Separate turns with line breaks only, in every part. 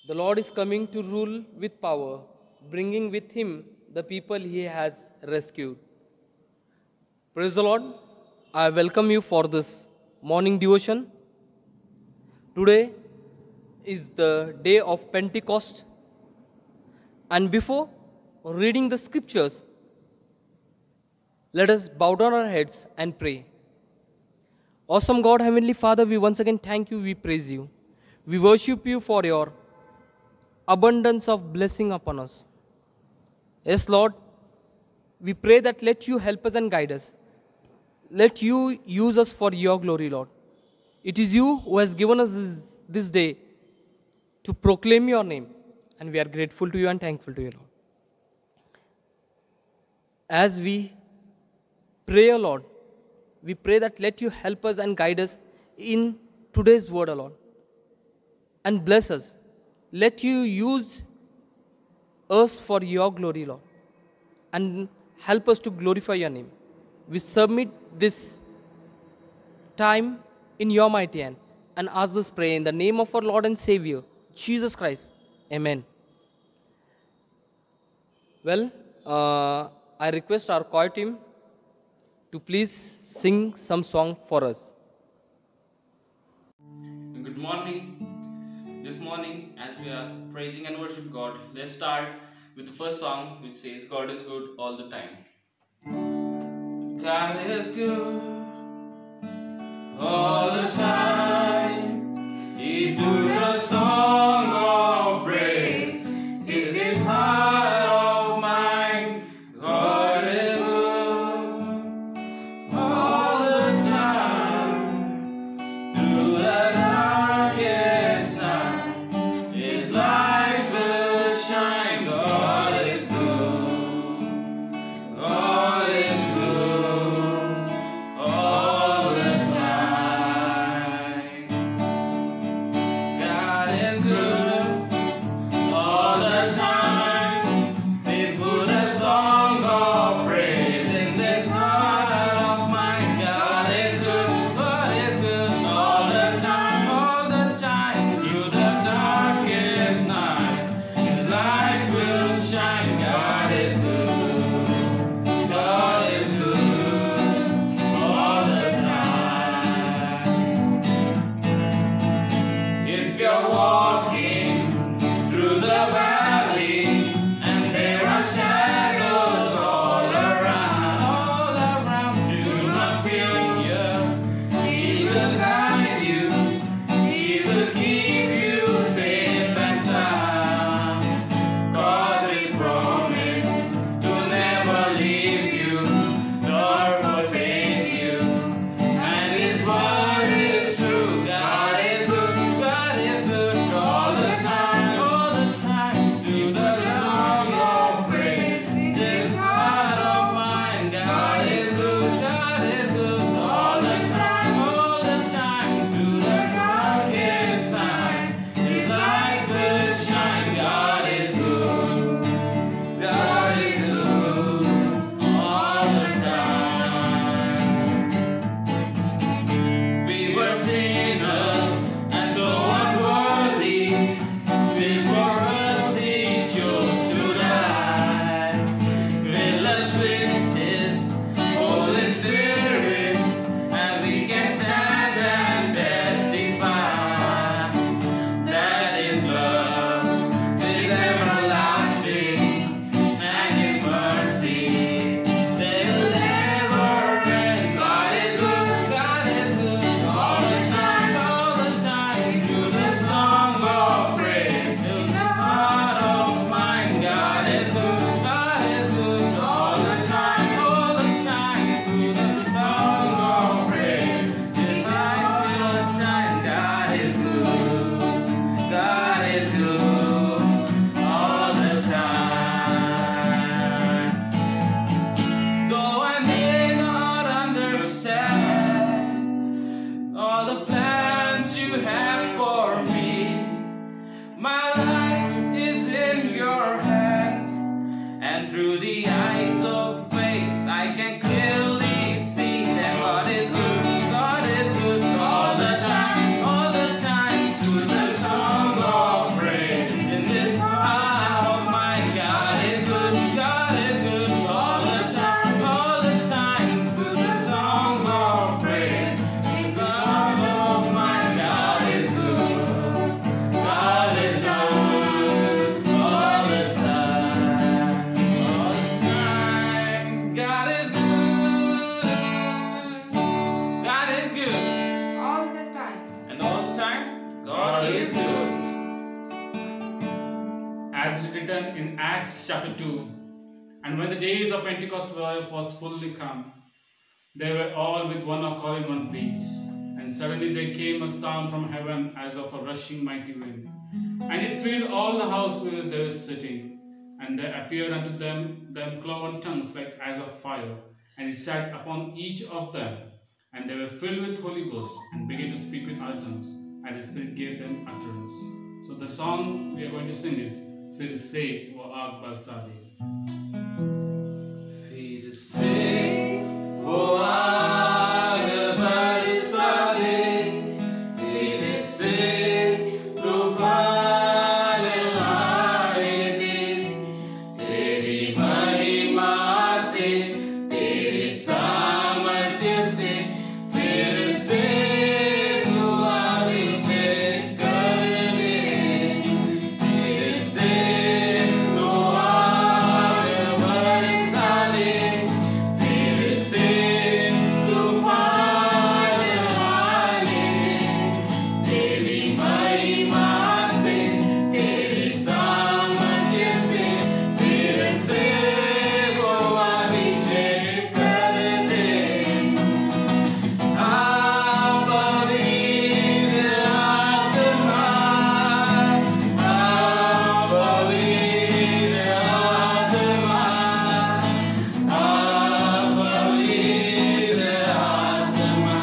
The Lord is coming to rule with power, bringing with him the people he has rescued. Praise the Lord. I welcome you for this morning devotion. Today is the day of Pentecost. And before reading the scriptures, let us bow down our heads and pray. Awesome God, Heavenly Father, we once again thank you, we praise you. We worship you for your abundance of blessing upon us. Yes, Lord, we pray that let you help us and guide us. Let you use us for your glory, Lord. It is you who has given us this day to proclaim your name, and we are grateful to you and thankful to you, Lord. As we pray, Lord, we pray that let you help us and guide us in today's word, Lord, and bless us. Let you use us for your glory, Lord, and help us to glorify your name. We submit this time in your mighty hand and ask this prayer in the name of our Lord and Savior, Jesus Christ. Amen. Well, I request our choir team to please sing some song for us.
Good morning. This morning, as we are praising and worship God, let's start with the first song which says, God is good all the time. God is good all the time. He do the song of praise in his heart of mine. God is good all the time. Through the darkest night, his light will shine. God is good. God is good all the time. God is good.
As it is written in Acts chapter 2, and when the days of Pentecost was fully come, they were all with one accord in one place. And suddenly there came a sound from heaven as of a rushing mighty wind, and it filled all the house where they were sitting. And there appeared unto them cloven tongues like as of fire, and it sat upon each of them. And they were filled with Holy Ghost, and began to speak with other tongues, and the Spirit gave them utterance. So the song we are going to sing is Fir Se Wo Aag Barsa De.
फिर से वो आग बरसा दे, फिर से तूफान आने दे, तेरी महिमा से, तेरे सामर्थ्य से, फिर से तू अभिषेक कर दे, फिर से तू आग बरसा दे, फिर से तूफान आने दे, तेरी महिमा से, तेरे सामर्थ्य से, फिर से वो अभिषेक कर दे। पवित्र आत्मा, पवित्र आत्मा, पवित्र आत्मा,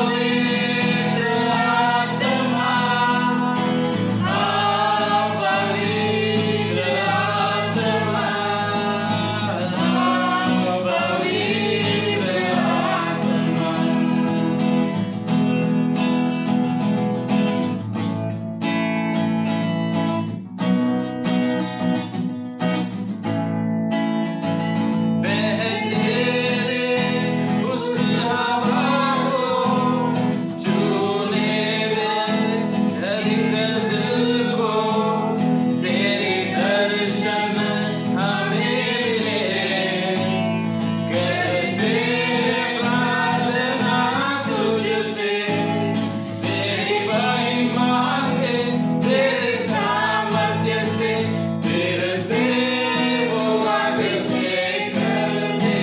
पवित्र आत्मा, पवित्र आत्मा, पवित्र बहने दे उस हवा को, छूने दे दर्द को, तेरे दर्शन हमें मिले, करते प्रार्थना तुझसे, तेरी महिमा से, तेरे सामर्थ्य से, फिर से वो अभिषेक कर दे,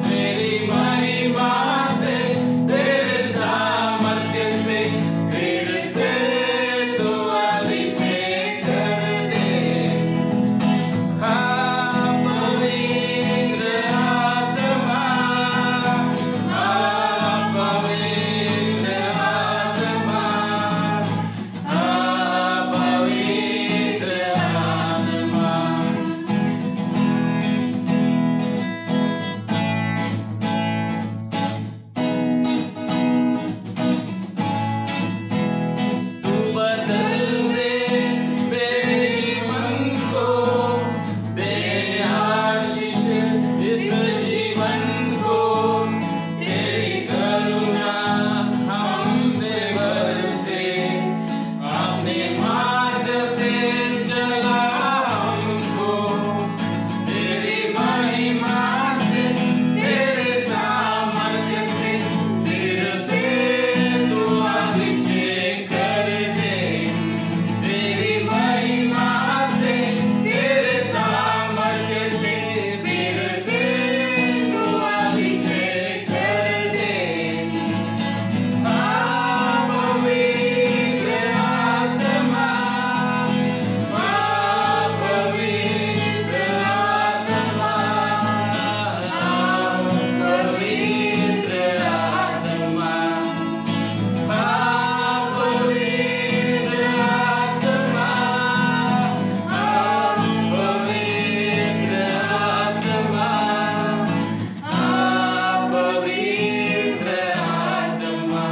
तेरी महिमा से, तेरे सामर्थ्य से, फिर से तू अभिषेक कर दे। पवित्र आत्मा, पवित्र आत्मा, पवित्र आत्मा। तू बदल दे मेरे जीवन को, दे आशीष इस जीवन को, तेरी करुणा हम पे बरसे, अपने मार्ग से चला हमको, तेरी महिमा से, तेरे सामर्थ्य से, फिर से तू अभिषेक कर दे, तेरी महिमा से, तेरे सामर्थ्य से, फिर से तू अभिषेक कर दे। पवित्र आत्मा, पवित्र आत्मा, पवित्र आत्मा, पवित्र आत्मा, पवित्र आत्मा, पवित्र आत्मा,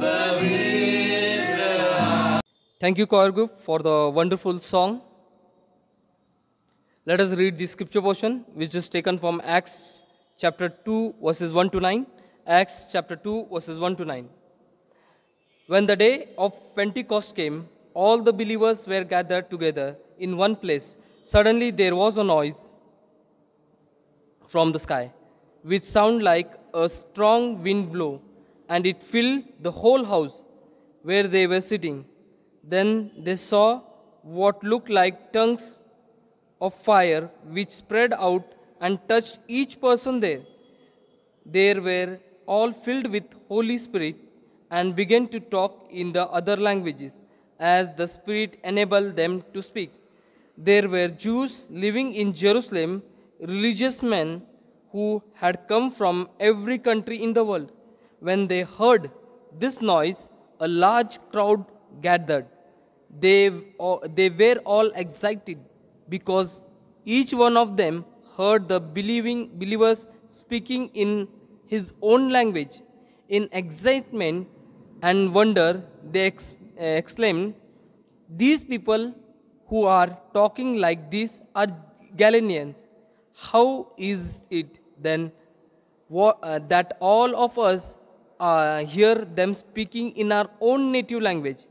पवित्र।
Thank you, choir group, for the wonderful song. Let us read the scripture portion, which is taken from Acts chapter 2, verses 1 to 9. Acts chapter 2, verses 1 to 9. When the day of Pentecost came, all the believers were gathered together in one place. Suddenly there was a noise from the sky, which sounded like a strong wind blow, and it filled the whole house where they were sitting. Then they saw what looked like tongues of fire which spread out and touched each person there. They were all filled with Holy Spirit and began to talk in the other languages as the Spirit enabled them to speak. There were Jews living in Jerusalem, religious men who had come from every country in the world. When they heard this noise, a large crowd gathered. They were all excited because each one of them heard the believers speaking in his own language. In excitement and wonder, they exclaimed, "These people who are talking like this are Galileans. How is it then that all of us hear them speaking in our own native language?"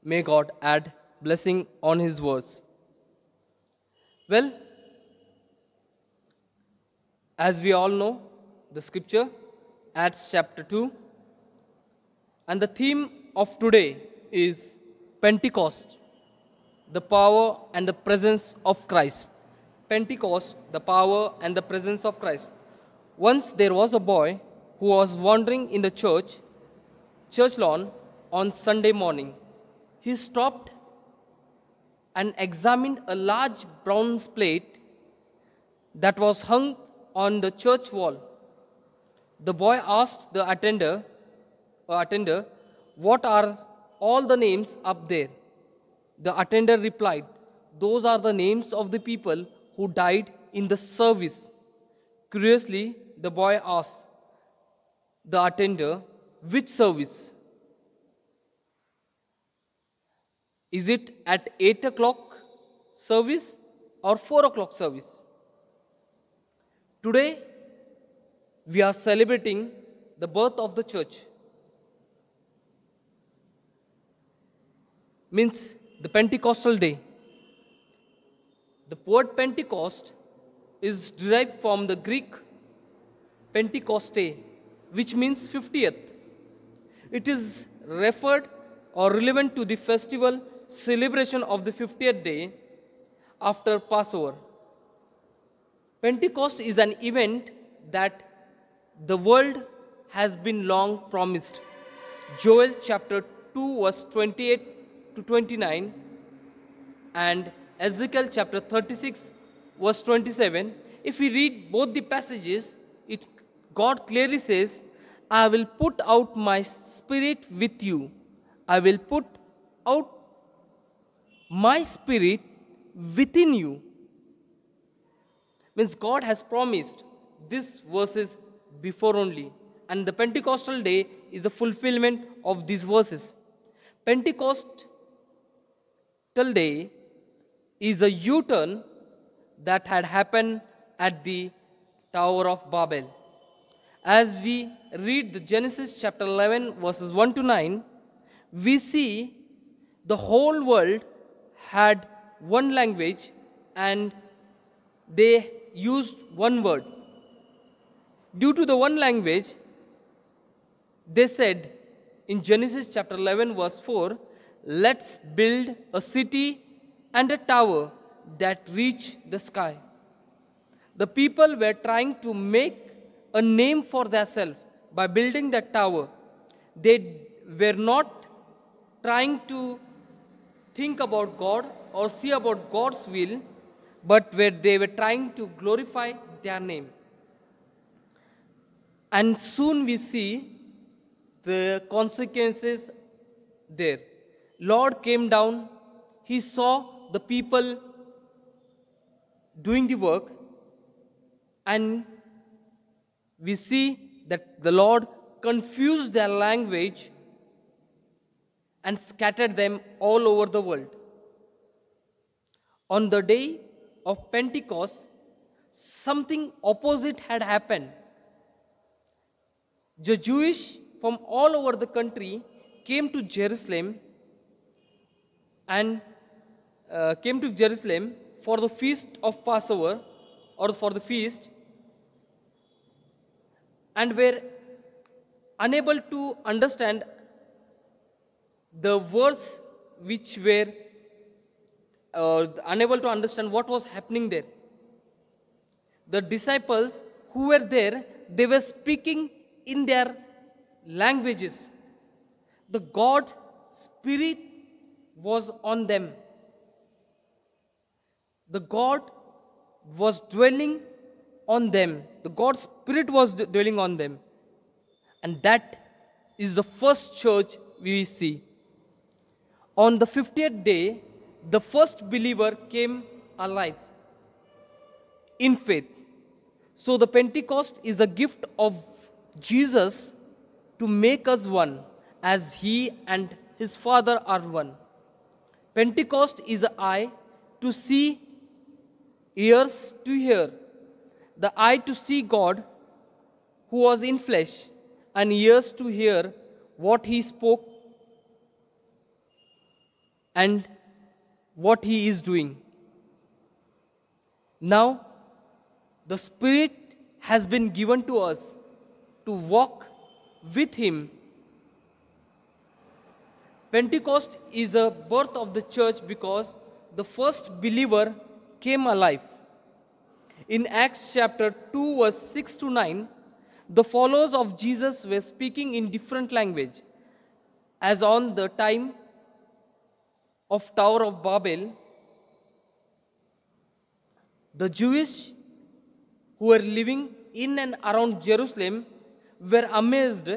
May God add blessing on his words. Well, as we all know, the scripture, Acts chapter 2, and the theme of today is Pentecost, the power and the presence of Christ. Pentecost, the power and the presence of Christ. Once there was a boy who was wandering in the church lawn on Sunday morning. He stopped and examined a large bronze plate that was hung on the church wall. The boy asked the attender, "What are all the names up there?" The attender replied, "Those are the names of the people who died in the service." Curiously, the boy asked the attender, "Which service? Is it at 8 o'clock service or 4 o'clock service?" Today, we are celebrating the birth of the church. Means the Pentecostal day. The word Pentecost is derived from the Greek Pentecoste, which means 50th. It is referred or relevant to the festival celebration of the 50th day after Passover. Pentecost is an event that the world has been long promised. Joel chapter 2 verse 28 to 29 and Ezekiel chapter 36 verse 27. If we read both the passages, God clearly says, "I will put out my spirit with you. I will put out my spirit within you." Means God has promised these verses before only. And the Pentecostal day is the fulfillment of these verses. Pentecostal day is a U-turn that had happened at the Tower of Babel. As we read the Genesis chapter 11 verses 1 to 9, we see the whole world had one language and they used one word. Due to the one language, they said in Genesis chapter 11 verse 4, "Let's build a city and a tower that reach the sky." The people were trying to make a name for themselves by building that tower. They were not trying to think about God or see about God's will, but where they were trying to glorify their name. And soon we see the consequences there. Lord came down, he saw the people doing the work, and we see that the Lord confused their language and scattered them all over the world. On the day of Pentecost, something opposite had happened. The Jewish from all over the country came to Jerusalem for the feast of Passover or for the feast, and were unable to understand the words which were unable to understand what was happening there. The disciples who were there, they were speaking in their languages. The God Spirit was on them. The God was dwelling on them. The God Spirit was dwelling on them. And that is the first church we see. On the 50th day, the first believer came alive in faith. So the Pentecost is a gift of Jesus to make us one as He and His Father are one. Pentecost is an eye to see, ears to hear. The eye to see God who was in flesh, and ears to hear what He spoke and what He is doing. Now, the Spirit has been given to us to walk with Him. Pentecost is a birth of the church because the first believer came alive. In Acts chapter 2 verse 6 to 9, the followers of Jesus were speaking in different language. As on the time of Tower of Babel, the Jewish who were living in and around Jerusalem were amazed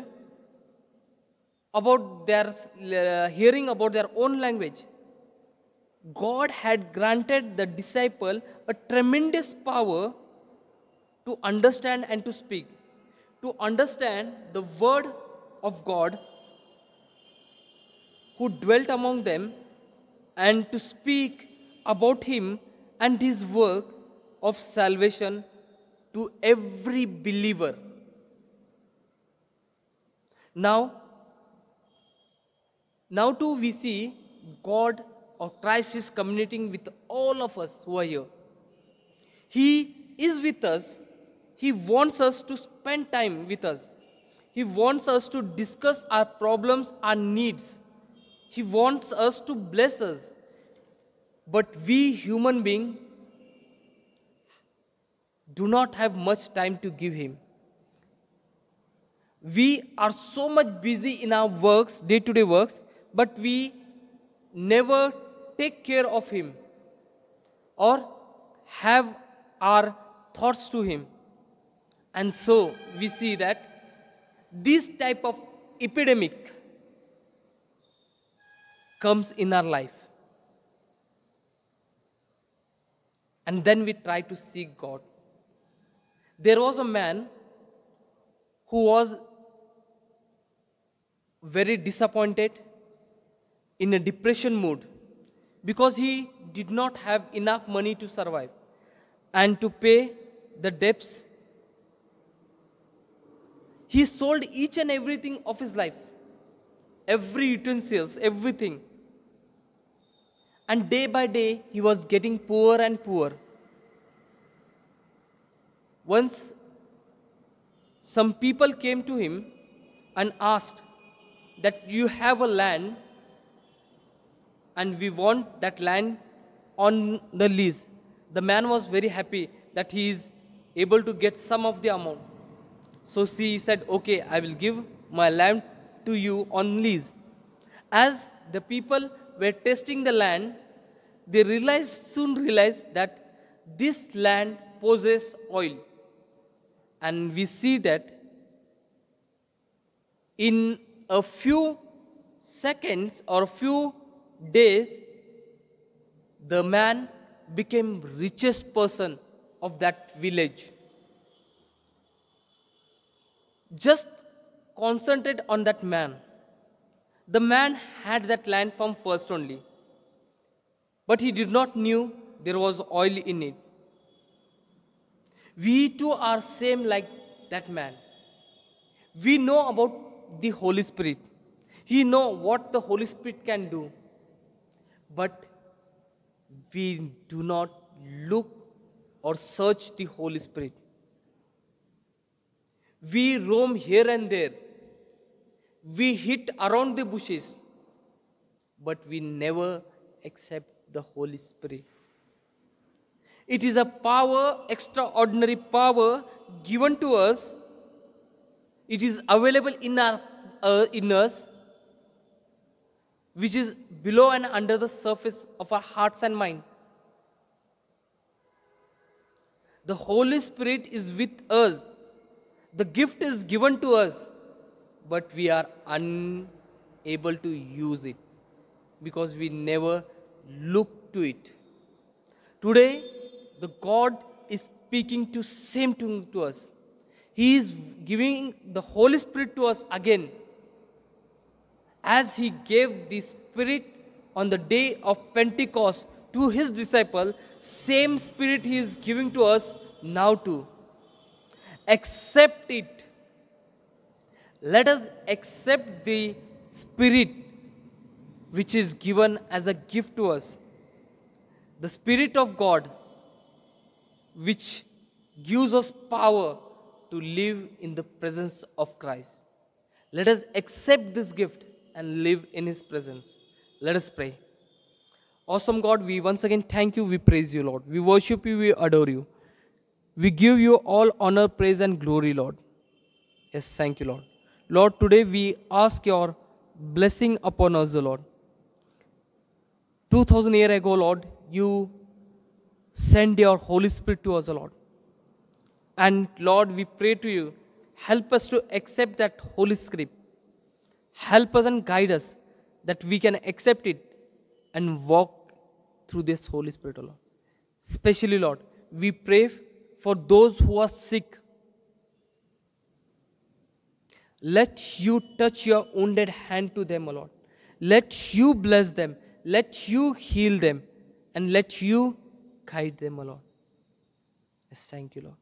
about their hearing about their own language. God had granted the disciple a tremendous power to understand and to speak, to understand the word of God who dwelt among them, and to speak about Him and His work of salvation to every believer. Now too we see God or Christ is communicating with all of us who are here. He is with us. He wants us to spend time with us. He wants us to discuss our problems, our needs. He wants us to bless us. But we human beings do not have much time to give Him. We are so much busy in our works, day-to-day works, but we never take care of Him or have our thoughts to Him. And so we see that this type of epidemic comes in our life. And then we try to seek God. There was a man who was very disappointed, in a depression mood, because he did not have enough money to survive and to pay the debts. He sold each and everything of his life, every utensils, everything. And day by day, he was getting poorer and poorer. Once, some people came to him and asked that you have a land and we want that land on the lease. The man was very happy that he is able to get some of the amount. So he said, okay, I will give my land to you on lease. As the people were testing the land, they soon realized that this land possesses oil. And we see that in a few seconds or a few days, the man became richest person of that village. Just concentrate on that man. The man had that land from first only, but he did not knew there was oil in it. We too are same like that man. We know about the Holy Spirit. We know what the Holy Spirit can do. But we do not look or search the Holy Spirit. We roam here and there. We hit around the bushes, but we never accept the Holy Spirit. It is a power, extraordinary power given to us. It is available in us, which is below and under the surface of our hearts and mind. The Holy Spirit is with us. The gift is given to us, but we are unable to use it because we never look to it. Today, the God is speaking to same to us. He is giving the Holy Spirit to us again. As He gave the Spirit on the day of Pentecost to His disciple, same Spirit He is giving to us now too. Accept it. Let us accept the Spirit which is given as a gift to us. The Spirit of God which gives us power to live in the presence of Christ. Let us accept this gift and live in His presence. Let us pray. Awesome God, we once again thank you, we praise you, Lord. We worship you, we adore you. We give you all honor, praise and glory, Lord. Yes, thank you, Lord. Lord, today we ask your blessing upon us, Lord. 2000 years ago, Lord, you send your Holy Spirit to us, Lord. And Lord, we pray to you, help us to accept that Holy Spirit. Help us and guide us that we can accept it and walk through this Holy Spirit, Lord. Especially, Lord, we pray for those who are sick. Let you touch your wounded hand to them, Lord. Let you bless them. Let you heal them. And let you guide them, Lord. Yes, thank you, Lord.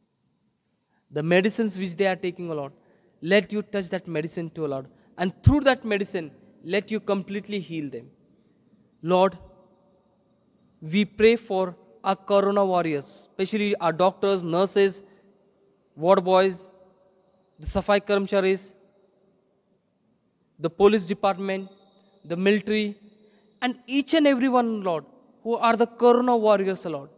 The medicines which they are taking, Lord, let you touch that medicine too, Lord. And through that medicine, let you completely heal them. Lord, we pray for our corona warriors, especially our doctors, nurses, ward boys, the Safai Karamcharis, the police department, the military, and each and every one, Lord, who are the corona warriors, Lord.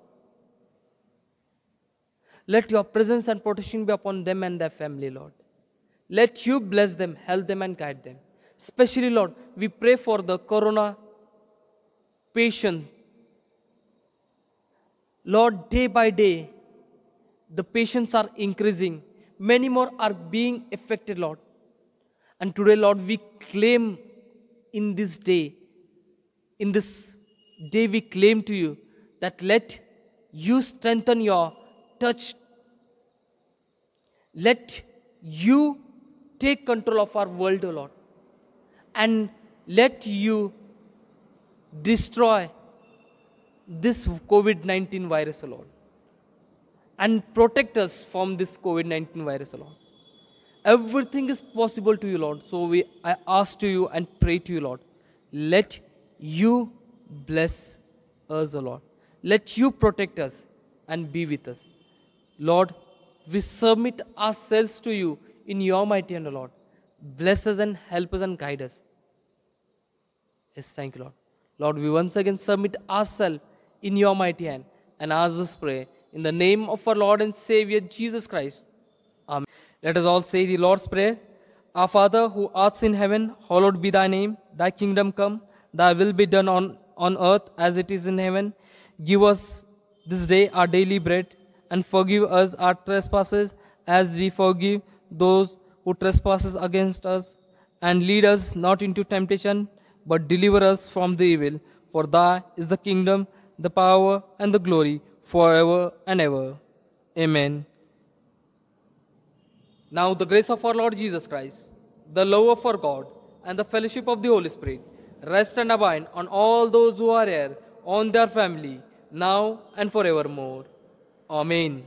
Let your presence and protection be upon them and their family, Lord. Let you bless them, help them and guide them. Especially, Lord, we pray for the corona patient. Lord, day by day, the patients are increasing. Many more are being affected, Lord. And today, Lord, we claim in this day we claim to you that let you strengthen your touch. Let you take control of our world, O Lord. And let you destroy this COVID-19 virus, O Lord. And protect us from this COVID-19 virus, O Lord. Everything is possible to you, Lord. So I ask to you and pray to you, Lord. Let you bless us, O Lord. Let you protect us and be with us. Lord, we submit ourselves to you in your mighty hand, O Lord. Bless us and help us and guide us. Yes, thank you, Lord. Lord, we once again submit ourselves in your mighty hand and ask this prayer in the name of our Lord and Savior Jesus Christ. Amen. Let us all say the Lord's Prayer. Our Father who art in heaven, hallowed be thy name. Thy kingdom come, thy will be done on earth as it is in heaven. Give us this day our daily bread, and forgive us our trespasses as we forgive those who trespass against us. And lead us not into temptation, but deliver us from the evil. For thy is the kingdom, the power, and the glory, forever and ever. Amen. Now the grace of our Lord Jesus Christ, the love of our God, and the fellowship of the Holy Spirit rest and abide on all those who are here, on their family, now and forevermore. Amen.